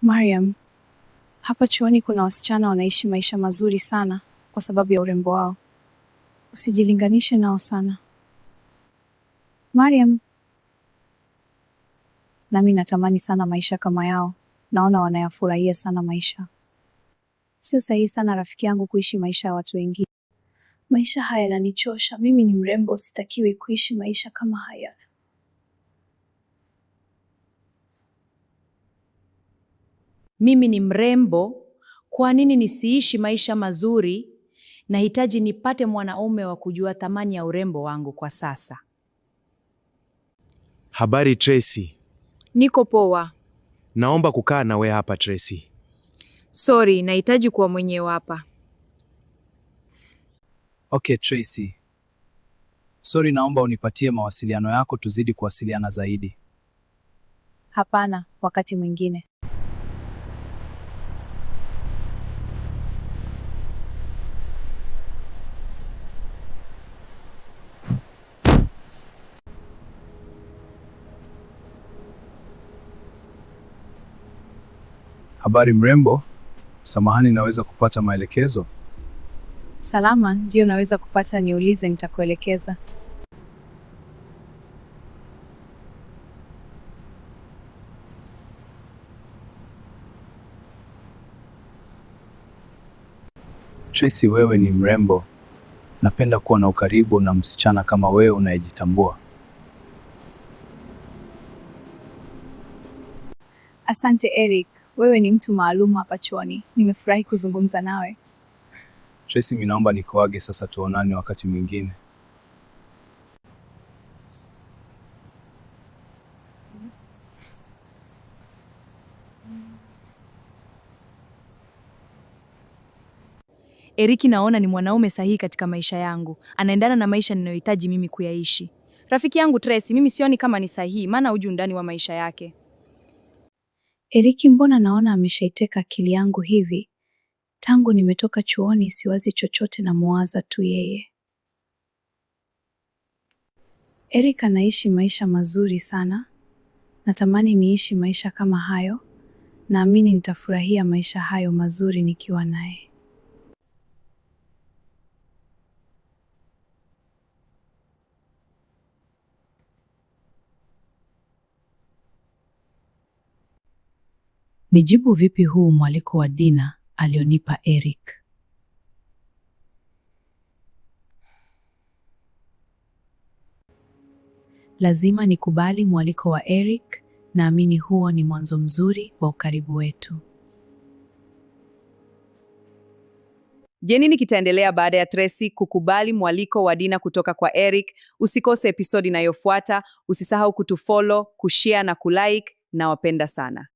Mariam, hapa chuoni kuna wasichana wanaishi maisha mazuri sana kwa sababu ya urembo wao. Usijilinganishe nao sana. Mariam, nami natamani sana maisha kama yao. Naona wanayafurahia sana maisha. Sio sahihi sana rafiki yangu kuishi maisha ya watu wengine. Maisha haya yananichosha. Mimi ni mrembo, sitakiwi kuishi maisha kama haya. Mimi ni mrembo, kwa nini nisiishi maisha mazuri? Nahitaji nipate mwanaume wa kujua thamani ya urembo wangu kwa sasa. Habari Tracy. Niko poa. Naomba kukaa nawe hapa Tracy. Sorry, nahitaji kuwa mwenyewe hapa. Okay Tracy. Sorry, naomba unipatie mawasiliano yako tuzidi kuwasiliana zaidi. Hapana, wakati mwingine. Habari mrembo. Samahani, naweza kupata maelekezo? Salama, ndio naweza kupata, niulize nitakuelekeza. Tracy, wewe ni mrembo. Napenda kuwa na ukaribu na msichana kama wewe unayejitambua. Asante Eric, wewe ni mtu maalum hapa chuoni. Nimefurahi kuzungumza nawe. Tracy, mimi naomba nikuage sasa, tuonane wakati mwingine. Eriki naona ni mwanaume sahihi katika maisha yangu. Anaendana na maisha ninayohitaji mimi kuyaishi. Rafiki yangu Tracy, mimi sioni kama ni sahihi, maana hujui undani wa maisha yake. Eriki, mbona naona ameshaiteka akili yangu hivi? Tangu nimetoka chuoni siwazi chochote, na muwaza tu yeye. Eric anaishi maisha mazuri sana. Natamani niishi maisha kama hayo. Naamini nitafurahia maisha hayo mazuri nikiwa naye. Nijibu vipi huu mwaliko wa Dina alionipa Eric? Lazima nikubali mwaliko wa Eric. Naamini huo ni mwanzo mzuri wa ukaribu wetu. Je, nini kitaendelea baada ya Tracy kukubali mwaliko wa Dina kutoka kwa Eric? Usikose episodi inayofuata. Usisahau kutufollow, kushare na kulike. Nawapenda sana.